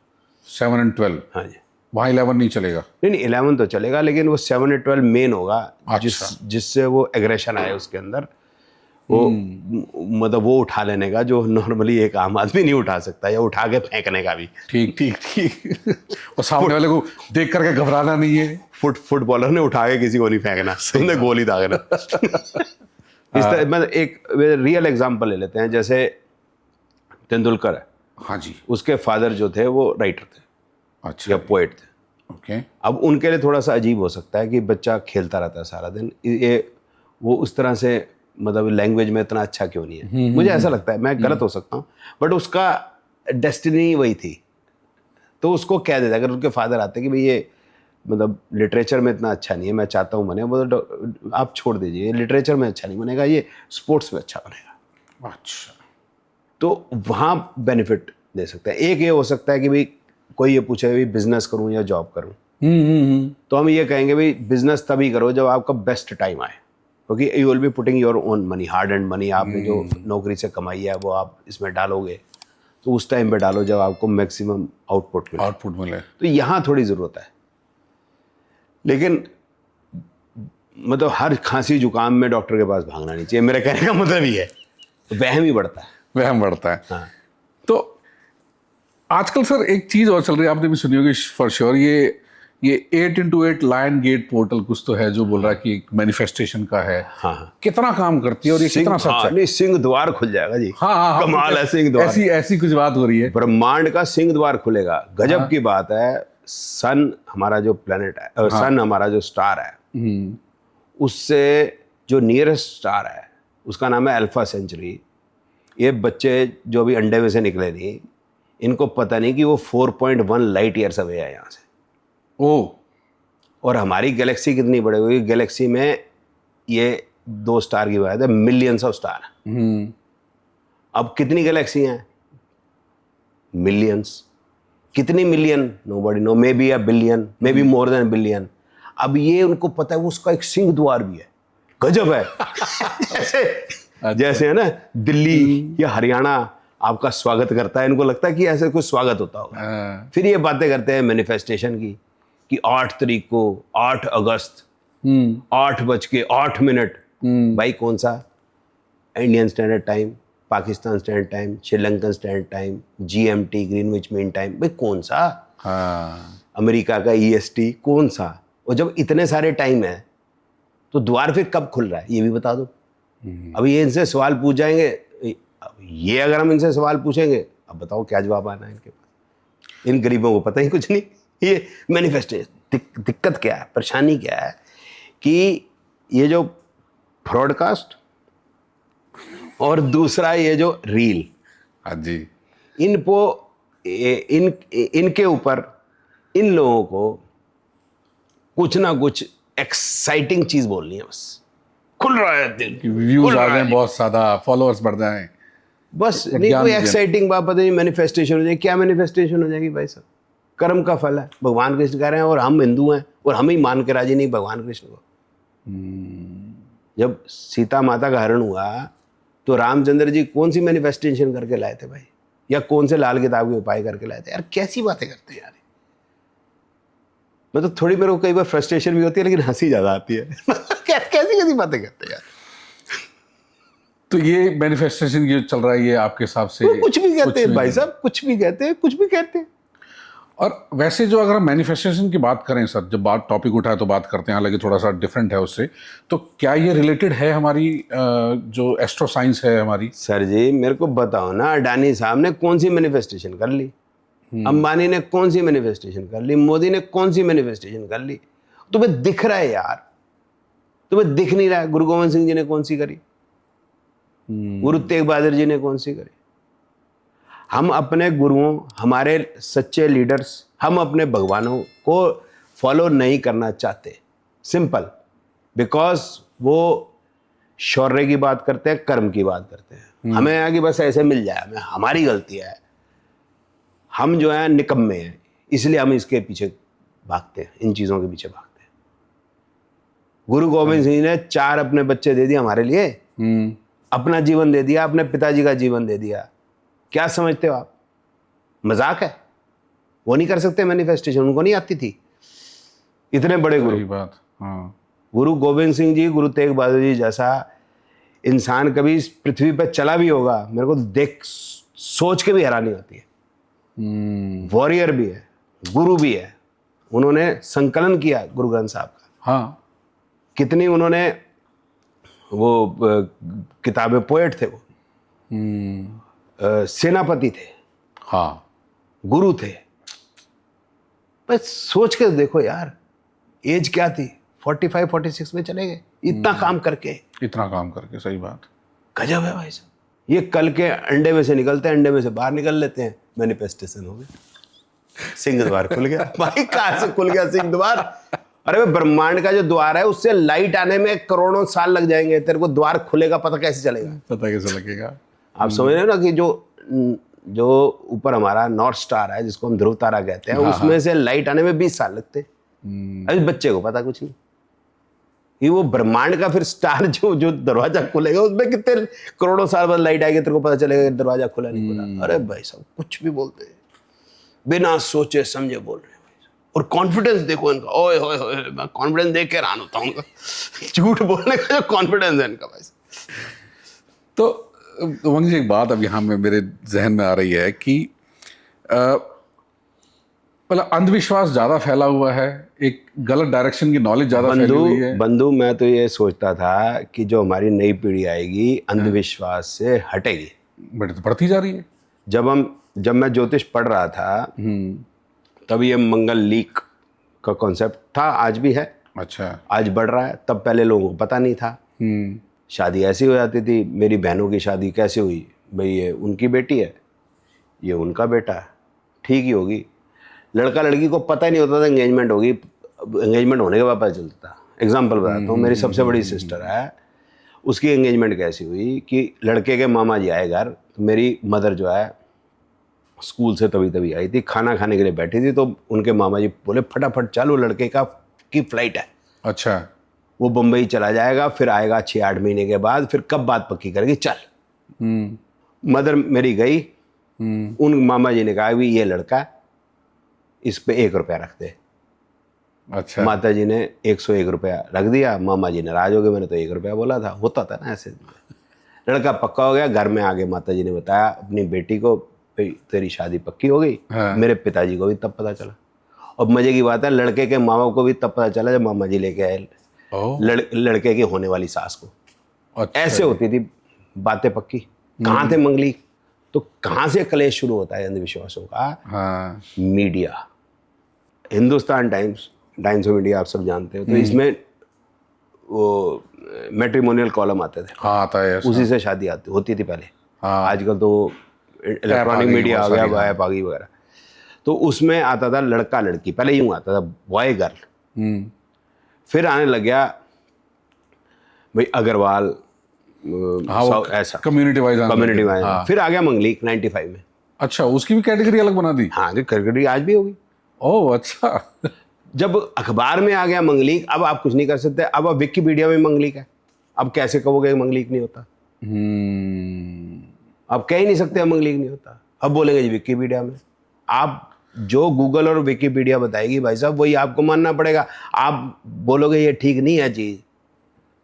7 और 12? हाँ जी। वहाँ 11 नहीं चलेगा? नहीं, 11 तो चलेगा, लेकिन वो 7 8 12 मेन होगा। जिससे वो एग्रेशन आए उसके अंदर, वो मतलब वो उठा लेने का जो नॉर्मली एक आम आदमी नहीं उठा सकता, या उठा के फेंकने का भी। ठीक ठीक ठीक। और सामने वाले को देख करके घबराना नहीं है। फुटबॉलर ने उठा के किसी को नहीं फेंकना, उसने गोल ही दागना। इस तरह मतलब एक रियल एग्जांपल ले लेते हैं, जैसे तेंदुलकर है। हाँ जी। उसके फादर जो थे वो राइटर थे, अच्छा, या पोएट थे। ओके। अब उनके लिए थोड़ा सा अजीब हो सकता है कि बच्चा खेलता रहता है सारा दिन, ये वो उस तरह से मतलब लैंग्वेज में इतना अच्छा क्यों नहीं है। मुझे ऐसा लगता है, मैं गलत हो सकता हूँ, बट उसका डेस्टिनी वही थी। तो उसको कह देता, अगर उनके फादर आते कि भाई ये मतलब लिटरेचर में इतना अच्छा नहीं है, मैं चाहता हूँ बने, वो तो आप छोड़ दीजिए, ये लिटरेचर में अच्छा नहीं बनेगा, ये स्पोर्ट्स में अच्छा बनेगा। अच्छा, तो वहाँ बेनिफिट दे सकते हैं। एक ये हो सकता है कि भाई कोई ये पूछे भाई बिजनेस करूँ या जॉब करूँ, तो हम ये कहेंगे भाई बिजनेस तभी करो जब आपका बेस्ट टाइम आए, क्योंकि you will be putting your own money, hard and money. आपने जो नौकरी से कमाई है वो आप इसमें डालोगे, तो उस टाइम पे डालो जब आपको मैक्सिमम आउटपुट मिले। आउटपुट मिले। तो यहाँ थोड़ी ज़रूरत है, लेकिन मतलब हर खांसी जुकाम में डॉक्टर के पास भागना नहीं चाहिए, मेरा कहने का मतलब ही है। वहम ही बढ़ता है। वहम बढ़ता है। हाँ। तो आजकल सर एक चीज़ और चल रही है, आपने भी सुनी होगी फॉर श्योर, ये 8x8 लायन गेट पोर्टल कुछ तो है जो बोल रहा है कि मैनिफेस्टेशन का है। हाँ हाँ। कितना काम करती है और ये कितना सच है? नहीं, सिंह द्वार खुल जाएगा जी। हाँ हाँ हाँ, कमाल है, सिंह द्वार। ऐसी कुछ बात हो रही है। ब्रह्मांड का सिंह द्वार खुलेगा। गजब की बात है। सन हमारा जो प्लेनेट है, सन हमारा जो स्टार है, उससे जो नियरेस्ट स्टार है उसका नाम है अल्फा सेंचुरी। ये बच्चे जो अभी अंडे में से निकले नहीं, इनको पता नहीं कि वो 4.1 लाइट ईयर्स अवे है यहाँ से। ओ। और हमारी गैलेक्सी कितनी बड़ी हुई, गैलेक्सी में ये 2 स्टार की बात है, मिलियंस ऑफ स्टार। अब कितनी गैलेक्सी हैं? मिलियंस। कितनी million? Nobody know, maybe a billion, maybe more than billion. अब ये उनको पता है उसका एक सिंह द्वार भी है। गजब है। जैसे है ना दिल्ली या हरियाणा आपका स्वागत करता है, इनको लगता है कि ऐसे कुछ स्वागत होता होगा। फिर ये बातें करते हैं मैनिफेस्टेशन की कि 8 तारीख को 8 अगस्त 8:08। भाई कौन सा? Indian standard time, Pakistan standard time, Sri Lankan standard time, GMT Greenwich mean time, भाई कौन सा? अमेरिका का EST कौन सा? और जब इतने सारे टाइम है तो द्वार फिर कब खुल रहा है ये भी बता दो। अभी ये इनसे सवाल पूछ जाएंगे, ये अगर हम इनसे सवाल पूछेंगे, अब बताओ क्या जवाब आना है इनके पास। इन गरीबों को पता ही कुछ नहीं। ये मैनिफेस्टेशन दिक्कत क्या है, परेशानी क्या है कि ये जो ब्रॉडकास्ट और दूसरा ये जो रील, हाँ जी, इनके ऊपर इन लोगों को कुछ ना कुछ एक्साइटिंग चीज बोलनी है। बस खुल रहा है दिल, व्यूज आ जाए, बहुत ज्यादा फॉलोअर्स बढ़ जाएं, बस नहीं कोई एक्साइटिंग बात पता नहीं, मैनिफेस्टेशन हो जाए। क्या मैनिफेस्टेशन हो जाएगी भाई साहब? कर्म का फल है, भगवान कृष्ण कह रहे हैं, और हम हिंदू हैं और हम ही मान के राजी नहीं भगवान कृष्ण को। जब सीता माता का हरण हुआ तो रामचंद्र जी कौन सी मैनिफेस्टेशन करके लाए थे भाई, या कौन से लाल किताब के उपाय करके लाए थे? यार कैसी बातें करते हैं यार। मतलब थोड़ी मेरे को कई बार फ्रस्ट्रेशन भी होती है, लेकिन हंसी ज्यादा आती है। कैसी बातें करते हैं यार। तो ये मैनिफेस्टेशन ये चल रहा है, ये आपके हिसाब से कुछ भी कहते हैं भाई साहब, कुछ भी कहते हैं, कुछ भी कहते हैं। और वैसे जो अगर हम मैनिफेस्टेशन की बात करें सर, जब बात टॉपिक उठाए तो बात करते हैं, हालांकि थोड़ा सा डिफरेंट है उससे, तो क्या ये रिलेटेड है हमारी जो एस्ट्रो साइंस है हमारी? सर जी मेरे को बताओ ना, अडानी साहब ने कौन सी मैनिफेस्टेशन कर ली, अंबानी ने कौन सी मैनिफेस्टेशन कर ली, मोदी ने कौन सी मैनिफेस्टेशन कर ली? तुम्हें दिख रहा है यार, तुम्हें दिख नहीं रहा है। गुरु गोविंद सिंह जी ने कौन सी करी, गुरु तेग बहादुर जी ने कौन सी करी? हम अपने गुरुओं, हमारे सच्चे लीडर्स, हम अपने भगवानों को फॉलो नहीं करना चाहते, सिंपल, बिकॉज वो शौर्य की बात करते हैं, कर्म की बात करते हैं। हमें यहाँ की बस ऐसे मिल जाए, हमें हमारी गलती है, हम जो है निकम्मे हैं, इसलिए हम इसके पीछे भागते हैं, इन चीज़ों के पीछे भागते हैं। गुरु गोविंद सिंह ने 4 अपने बच्चे दे दिए हमारे लिए, अपना जीवन दे दिया, अपने पिताजी का जीवन दे दिया। क्या समझते हो आप? मजाक है? वो नहीं कर सकते मैनिफेस्टेशन, उनको नहीं आती थी? इतने बड़े गुरु, बात, हाँ। गुरु गोविंद सिंह जी, गुरु तेग बहादुर जी जैसा इंसान कभी इस पृथ्वी पर चला भी होगा, मेरे को देख सोच के भी हैरानी होती है। वॉरियर भी है, गुरु भी है, उन्होंने संकलन किया गुरु ग्रंथ साहब का। हाँ, कितनी उन्होंने वो किताबें, पोएट थे वो, सेनापति थे, हाँ, गुरु थे। बस सोच के देखो यार, एज क्या थी, 45-46 में चले गए, इतना काम करके। इतना काम करके, सही बात। गजब है भाई साहब। ये कल के अंडे में से निकलते हैं, अंडे में से बाहर निकल लेते हैं, मैनिफेस्टेशन हो गया, सिंह द्वार खुल गया। भाई कहाँ से खुल गया सिंह द्वार? अरे भाई ब्रह्मांड का जो द्वार है उससे लाइट आने में करोड़ों साल लग जाएंगे, तेरे को द्वार खुलेगा पता कैसे चलेगा? पता कैसे लगेगा? आप समझ रहे हो ना कि जो ऊपर हमारा नॉर्थ स्टार है, जिसको हम ध्रुव तारा कहते हैं, उसमें से लाइट आने में 20 साल लगते। अभी बच्चे को पता कुछ नहीं, कि वो ब्रह्मांड का फिर स्टार जो जो दरवाजा खुलेगा उसमें कितने करोड़ों साल बाद लाइट आएगी, तेरे को पता चलेगा कि दरवाजा खुला नहीं खुला। अरे भाई साहब कुछ भी बोलते हैं, बिना सोचे समझे बोल रहे हैं भाई साहब। और कॉन्फिडेंस देखो इनका, ओए होए होए, मैं कॉन्फिडेंस देख के हैरान होता हूँ झूठ बोलने का जो कॉन्फिडेंस है इनका भाई साहब। तो उमंग जी, एक बात अब यहाँ में मेरे जहन में आ रही है कि मतलब अंधविश्वास ज्यादा फैला हुआ है, एक गलत डायरेक्शन की नॉलेज ज्यादा फैली हुई है। बंधु मैं तो ये सोचता था कि जो हमारी नई पीढ़ी आएगी अंधविश्वास से हटेगी, बट तो बढ़ती जा रही है। जब मैं ज्योतिष पढ़ रहा था तब ये मंगल लीक का कॉन्सेप्ट था, आज भी है। अच्छा। आज बढ़ रहा है, तब पहले लोगों को पता नहीं था। शादी ऐसी हो जाती थी, मेरी बहनों की शादी कैसे हुई भाई, ये उनकी बेटी है, ये उनका बेटा है, ठीक ही होगी। लड़का लड़की को पता ही नहीं होता था एंगेजमेंट होगी, एंगेजमेंट होने के बाद पता चलता। एग्जाम्पल बताता हूँ, मेरी सबसे बड़ी सिस्टर है, उसकी एंगेजमेंट कैसी हुई कि लड़के के मामा जी आए घर, तो मेरी मदर जो है स्कूल से तभी आई थी, खाना खाने के लिए बैठी थी, तो उनके मामा जी बोले फटाफट चलो लड़के की फ्लाइट है। अच्छा। वो बम्बई चला जाएगा, फिर आएगा 6-8 महीने के बाद, फिर कब बात पक्की करेगी, चल। मदर मेरी गई, उन मामा जी ने कहा भी ये लड़का इस पे 1 रुपया रख दे। अच्छा। माता जी ने 101 रुपया रख दिया, मामा जी नाराज हो गए, मैंने तो 1 रुपया बोला था, होता था ना ऐसे। लड़का पक्का हो गया, घर में आगे माता जी ने बताया अपनी बेटी को तेरी शादी पक्की हो गई। हाँ। मेरे पिताजी को भी तब पता चला, और मजे की बात है लड़के के मामा को भी तब पता चला जब मामा जी लेके आए लड़के की होने वाली सास को। अच्छा। ऐसे होती थी बातें पक्की। कहाँ थे मंगली, तो कहाँ से कलेश शुरू होता है अंधविश्वासों का? हाँ। Media, Hindustan times of India आप सब जानते हो, तो इसमें वो मैट्रिमोनियल कॉलम आते थे। हाँ, आता है ऐसा। उसी से शादी होती थी पहले। हाँ। आजकल तो इलेक्ट्रॉनिक मीडिया आ गया, ऐप आ गई वगैरह। तो उसमें आता था लड़का लड़की, पहले यूं आता था बॉय गर्ल, फिर आने लग गया भाई अग्रवाल, ऐसा कम्युनिटी वाइज। हाँ। फिर आ गया मंगलीक 95 में। अच्छा, उसकी भी कैटेगरी अलग बना दी? हाँ, कैटेगरी आज भी होगी। ओह अच्छा। जब अखबार में आ गया मंगलीक, अब आप कुछ नहीं कर सकते, अब विकिपीडिया में मंगलीक है, अब कैसे कहोगे मंगलीक नहीं होता? आप कह ही नहीं सकते मंगलीक नहीं होता, अब बोलेंगे जी विकिपीडिया में। आप जो गूगल और विकिपीडिया बताएगी भाई साहब वही आपको मानना पड़ेगा। आप बोलोगे ये ठीक नहीं है चीज,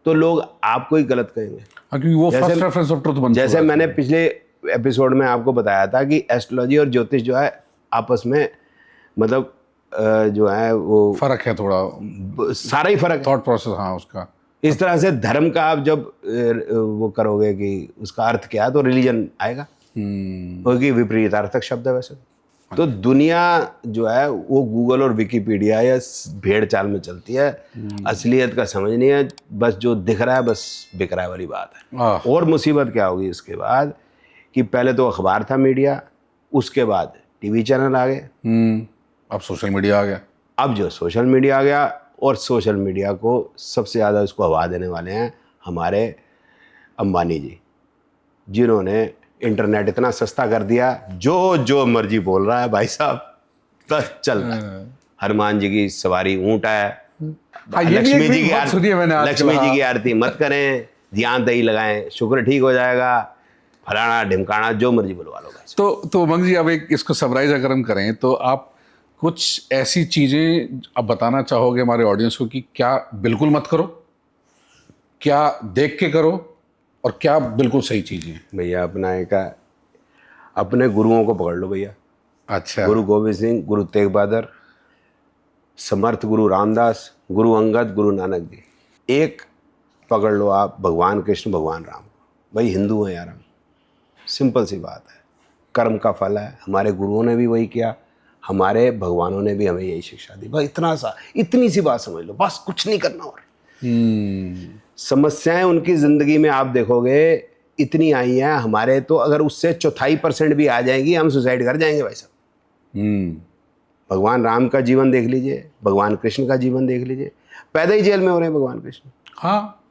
तो लोग आपको ही गलत कहेंगे, क्योंकि वो फर्स्ट रेफरेंस ऑफ ट्रुथ बन चुका है। जैसे मैंने पिछले एपिसोड में आपको बताया था कि एस्ट्रोलॉजी और ज्योतिष जो है आपस में मतलब जो है वो फर्क है थोड़ा, सारा ही फर्क है, थॉट प्रोसेस। हाँ, उसका इस तरह से धर्म का आप जब वो करोगे कि उसका अर्थ क्या है, तो रिलीजन आएगा, क्योंकि विपरीतार्थक शब्द है वैसे। तो दुनिया जो है वो गूगल और विकिपीडिया या भेड़ चाल में चलती है, असलियत का समझ नहीं है, बस जो दिख रहा है बस बिक रहा है वाली बात है। और मुसीबत क्या होगी इसके बाद कि पहले तो अखबार था मीडिया, उसके बाद टीवी चैनल आ गए, अब सोशल मीडिया आ गया। अब जो सोशल मीडिया आ गया, और सोशल मीडिया को सबसे ज़्यादा इसको हवा देने वाले हैं हमारे अंबानी जी, जिन्होंने इंटरनेट इतना सस्ता कर दिया, जो मर्जी बोल रहा है भाई साहब, बस चल रहा है। हनुमान जी की सवारी ऊँट है, लक्ष्मी जी की आरती मत करें, ध्यान दही लगाएं, शुक्र ठीक हो जाएगा, फलाना ढिमकाना जो मर्जी बुलवा लो भाई। तो उमंग जी, अब एक इसको समराइज अगर हम करें तो आप कुछ ऐसी चीज़ें अब बताना चाहोगे हमारे ऑडियंस को कि क्या बिल्कुल मत करो, क्या देख के करो, और क्या बिल्कुल सही चीज़ें? भैया अपने गुरुओं को पकड़ लो भैया। अच्छा। गुरु गोविंद सिंह, गुरु तेग बहादुर, समर्थ गुरु रामदास, गुरु अंगद, गुरु नानक जी, एक पकड़ लो आप, भगवान कृष्ण भगवान राम। भाई हिंदू हैं यार हम, सिंपल सी बात है, कर्म का फल है, हमारे गुरुओं ने भी वही किया, हमारे भगवानों ने भी हमें यही शिक्षा दी। भाई इतनी सी बात समझ लो, बस कुछ नहीं करना। और समस्याएं उनकी जिंदगी में आप देखोगे इतनी आई हैं, हमारे तो अगर उससे 4.5% भी आ जाएंगी हम सुसाइड कर जाएंगे भाई साहब। भगवान राम का जीवन देख लीजिए, भगवान कृष्ण का जीवन देख लीजिए, पैदा ही जेल में हो रहे हैं भगवान कृष्ण। हाँ,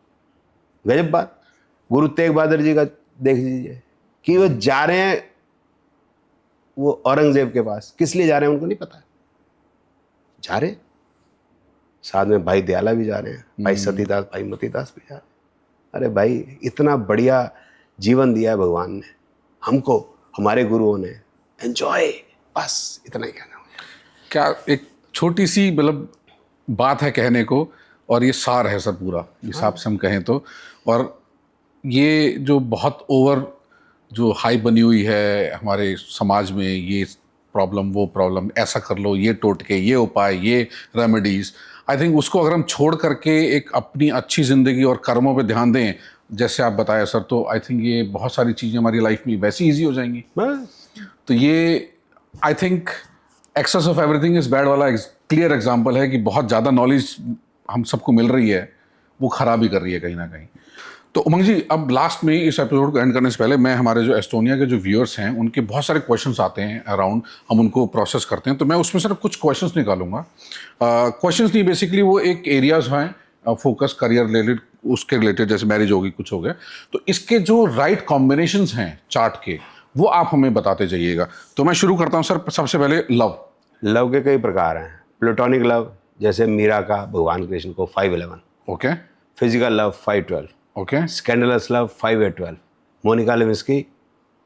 गजब बात। गुरु तेग बहादुर जी का देख लीजिए कि वो जा रहे हैं वो औरंगजेब के पास, किस लिए जा रहे हैं उनको नहीं पता, जा रहे साथ में भाई दयाला भी जा रहे हैं, भाई सतीदास, भाई मतीदास भी जा रहे हैं। अरे भाई इतना बढ़िया जीवन दिया है भगवान ने हमको, हमारे गुरुओं ने, एंजॉय, बस इतना ही कहना है। क्या एक छोटी सी मतलब बात है कहने को, और ये सार है सर पूरा हिसाब से हम कहें तो। और ये जो बहुत ओवर जो हाइप बनी हुई है हमारे समाज में, ये प्रॉब्लम वो प्रॉब्लम, ऐसा कर लो, ये टोटके, ये उपाय, ये रेमेडीज, आई थिंक उसको अगर हम छोड़ करके एक अपनी अच्छी ज़िंदगी और कर्मों पे ध्यान दें जैसे आप बताया सर, तो आई थिंक ये बहुत सारी चीज़ें हमारी लाइफ में वैसी ईजी हो जाएंगी। तो ये I think excess of everything is bad वाला क्लियर एग्जाम्पल है कि बहुत ज़्यादा नॉलेज हम सबको मिल रही है, वो ख़राब ही कर रही है कहीं ना कहीं। तो उमंग जी, अब लास्ट में इस एपिसोड को एंड करने से पहले मैं हमारे जो एस्टोनिया के जो व्यूअर्स हैं उनके बहुत सारे क्वेश्चंस आते हैं अराउंड, हम उनको प्रोसेस करते हैं, तो मैं उसमें से कुछ क्वेश्चंस निकालूंगा। क्वेश्चंस नहीं, बेसिकली वो एक एरियाज हैं फोकस करियर रिलेटेड, उसके रिलेटेड, जैसे मैरिज होगी, कुछ हो गया, तो इसके जो राइट कॉम्बिनेशंस हैं चार्ट के, वो आप हमें बताते जाइएगा। तो मैं शुरू करता हूँ सर, सबसे पहले लव। लव के कई प्रकार हैं। प्लेटोनिक लव, जैसे मीरा का भगवान कृष्ण को 511। Okay. Physical love 512। Okay. Scandalous love 5-8-12। Monica Lewinsky,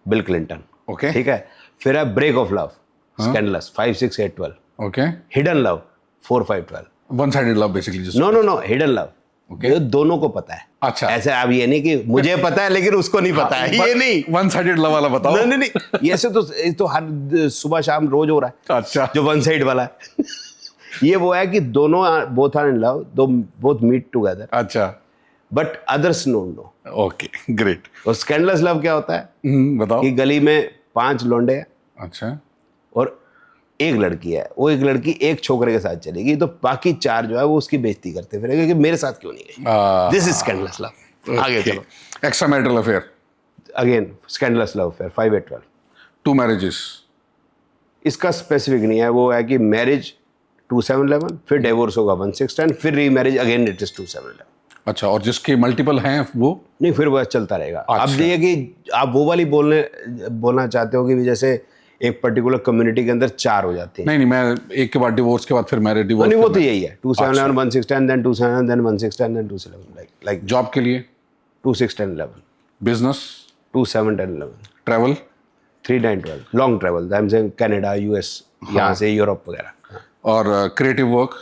Bill Clinton. Okay. ठीक है। फिर है break of love, scandalous 5-6-8-12। Okay. Hidden love 4-5-12। One sided love basically. No hidden love. Okay. ये दोनों को पता है। अच्छा। ऐसे अब ये नहीं कि मुझे पता है लेकिन उसको नहीं पता है, ये नहीं। वन साइडेड लव वाला बताओ। नहीं ये ऐसे तो हर सुबह शाम रोज हो रहा है। अच्छा। जो वन साइड वाला है ये वो है कि दोनों बोथ आर इन लव, दो बोथ मीट टुगेदर। अच्छा। But others don't know. Okay, great. और स्कैंडलस लव क्या होता है बताओ। कि गली में 5 लौंडे हैं अच्छा। और एक लड़की है, वो एक लड़की एक छोकरे के साथ चलेगी, तो बाकी 4 जो है वो उसकी बेइज्जती करते फिरेंगे कि मेरे साथ क्यों नहीं गई। This is scandalous love. आगे चलो। Extra marital affair, again scandalous love affair 5-8-12। 2 marriages. इसका स्पेसिफिक नहीं है, वो है कि मैरिज 2-7-11, फिर डिवोर्स होगा 1-6-10, फिर रीमैरिज अगेन इट इज 2-7-11। अच्छा, और जिसके मल्टीपल हैं वो नहीं, फिर वह चलता रहेगा। अच्छा। अब ये कि आप वो वाली बोलना चाहते हो कि जैसे एक पर्टिकुलर कम्युनिटी के अंदर 4 हो जाते हैं। नहीं, मैं एक के बाद डिवोर्स के बाद फिर मैरिज, डिवोर्स। नहीं, वो तो यही है 2-7-11, 1-6-10, then 2-7, then 1-6-10, then 2-7, like job के लिए 2-6-10-11, business, 2-7-10-11, travel 3-9-12, long travel, I am saying Canada, US, यहाँ से यूरोप वगैरह। और क्रिएटिव वर्क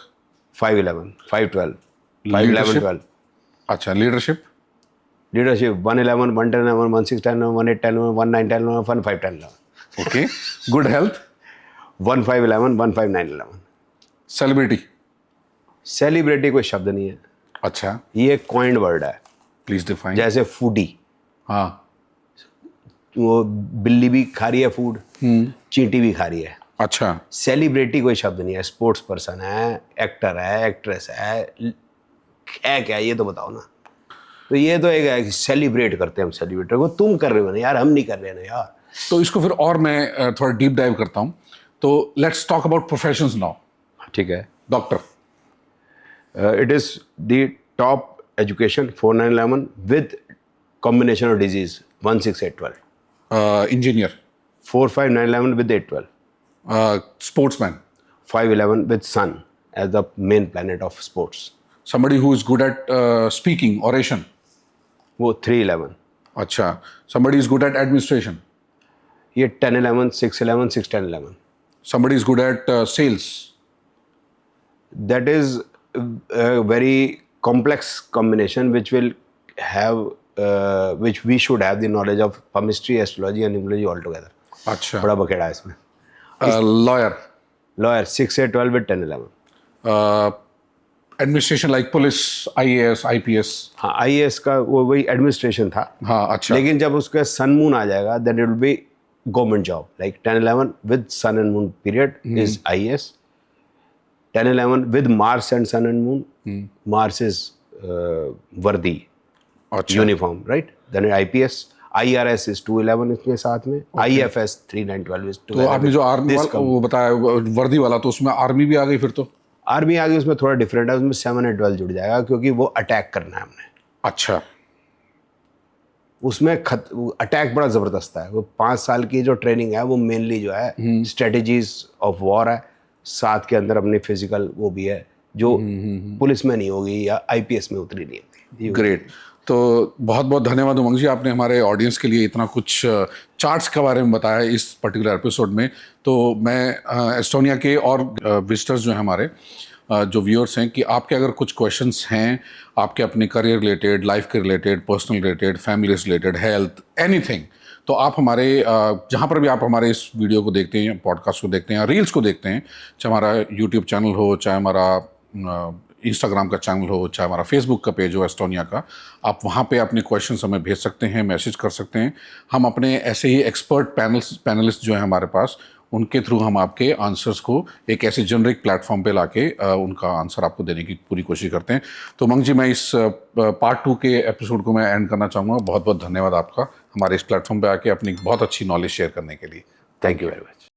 5-11, 5-12, 5-11-12। अच्छा, leadership leadership 1-11, 1-10-11, 1-6-10, 1-8-10, 1-9-10, 1-5-10। Okay. Good health 1-5-11, 1-5-9-11। Celebrity. Celebrity कोई शब्द नहीं है, अच्छा, ये कॉइंड वर्ड है। Please define. जैसे फूडी, हाँ, वो बिल्ली भी खा रही है फूड, चींटी भी खा रही है। अच्छा। सेलिब्रिटी कोई शब्द नहीं है, स्पोर्ट्स पर्सन है, एक्टर है, एक्ट्रेस है क्या, ये तो बताओ ना। तो ये तो एक है कि सेलिब्रेट करते हैं हम सेलिब्रिटी को, तुम कर रहे हो ना यार, हम नहीं कर रहे ना यार। तो इसको फिर और मैं थोड़ा डीप डाइव करता हूँ। तो let's talk about professions now. ठीक है। Doctor. It is the top education 4-9-11 with combination of disease 1-6-8-12। Engineer. 4-5-9-11 with 8-12. Sportsman. 5-11 with sun as the main planet of sports. somebody who is good at speaking, oration. वो 3-11. अच्छा, somebody is good at administration. ये 10-11, 6-11, 6-10-11. somebody is good at sales. That is a very complex combination which will have which we should have the knowledge of chemistry, astrology and numerology all together. अच्छा। बड़ा बखेड़ा है इसमें। lawyer. Lawyer 6-8-12 with 10-11. Administration like police, IAS, IPS. हाँ, IAS का वो वही administration था। हाँ, अच्छा। लेकिन जब उसका सन मून आ जाएगा then it will be government job, like 10-11 with sun and moon period is IAS. 10-11 with Mars and sun and moon, Mars is वर्दी, अच्छा, uniform, right? Then IPS. IRS is 2-11 इसके साथ में, IFS 3-9-12 इज 2। तो आपने जो आर्मी वो बताया वर्दी वाला, तो उसमें आर्मी भी आ गई फिर तो। आर्मी आगे उसमें थोड़ा डिफरेंट है, उसमें 7-8-12 जुड़ जाएगा क्योंकि वो अटैक करना है हमने। अच्छा। उसमें अटैक बड़ा ज़बरदस्त है। वो 5 साल की जो ट्रेनिंग है वो मेनली जो है स्ट्रेटजीज ऑफ वॉर है, साथ के अंदर अपनी फिजिकल वो भी है, जो पुलिस में नहीं होगी या आईपीएस में उतरी नहीं होगी। ग्रेट। तो बहुत बहुत धन्यवाद उमंग जी, आपने हमारे ऑडियंस के लिए इतना कुछ चार्ट्स के बारे में बताया इस पर्टिकुलर एपिसोड में। तो मैं एस्टोनिया के और विजिटर्स जो हैं हमारे जो व्यूअर्स हैं, कि आपके अगर कुछ क्वेश्चंस हैं आपके अपने करियर रिलेटेड, लाइफ के related, personal related, family related, health, anything, तो आप हमारे जहाँ पर भी आप हमारे इस वीडियो को देखते हैं, पॉडकास्ट को देखते हैं या रील्स को देखते हैं, चाहे हमारा यूट्यूब चैनल हो, चाहे हमारा इंस्टाग्राम का चैनल हो, चाहे हमारा फेसबुक का पेज हो एस्टोनिया का, आप वहाँ पे अपने क्वेश्चंस हमें भेज सकते हैं, मैसेज कर सकते हैं। हम अपने ऐसे ही एक्सपर्ट पैनलिस्ट जो हैं हमारे पास, उनके थ्रू हम आपके आंसर्स को एक ऐसे जेनरिक प्लेटफॉर्म पे लाके उनका आंसर आपको देने की पूरी कोशिश करते हैं। तो मंग जी, मैं इस पार्ट 2 के एपिसोड को मैं एंड करना चाहूँगा। बहुत बहुत धन्यवाद आपका हमारे इस प्लेटफॉर्म पे आके अपनी बहुत अच्छी नॉलेज शेयर करने के लिए। Thank you very much.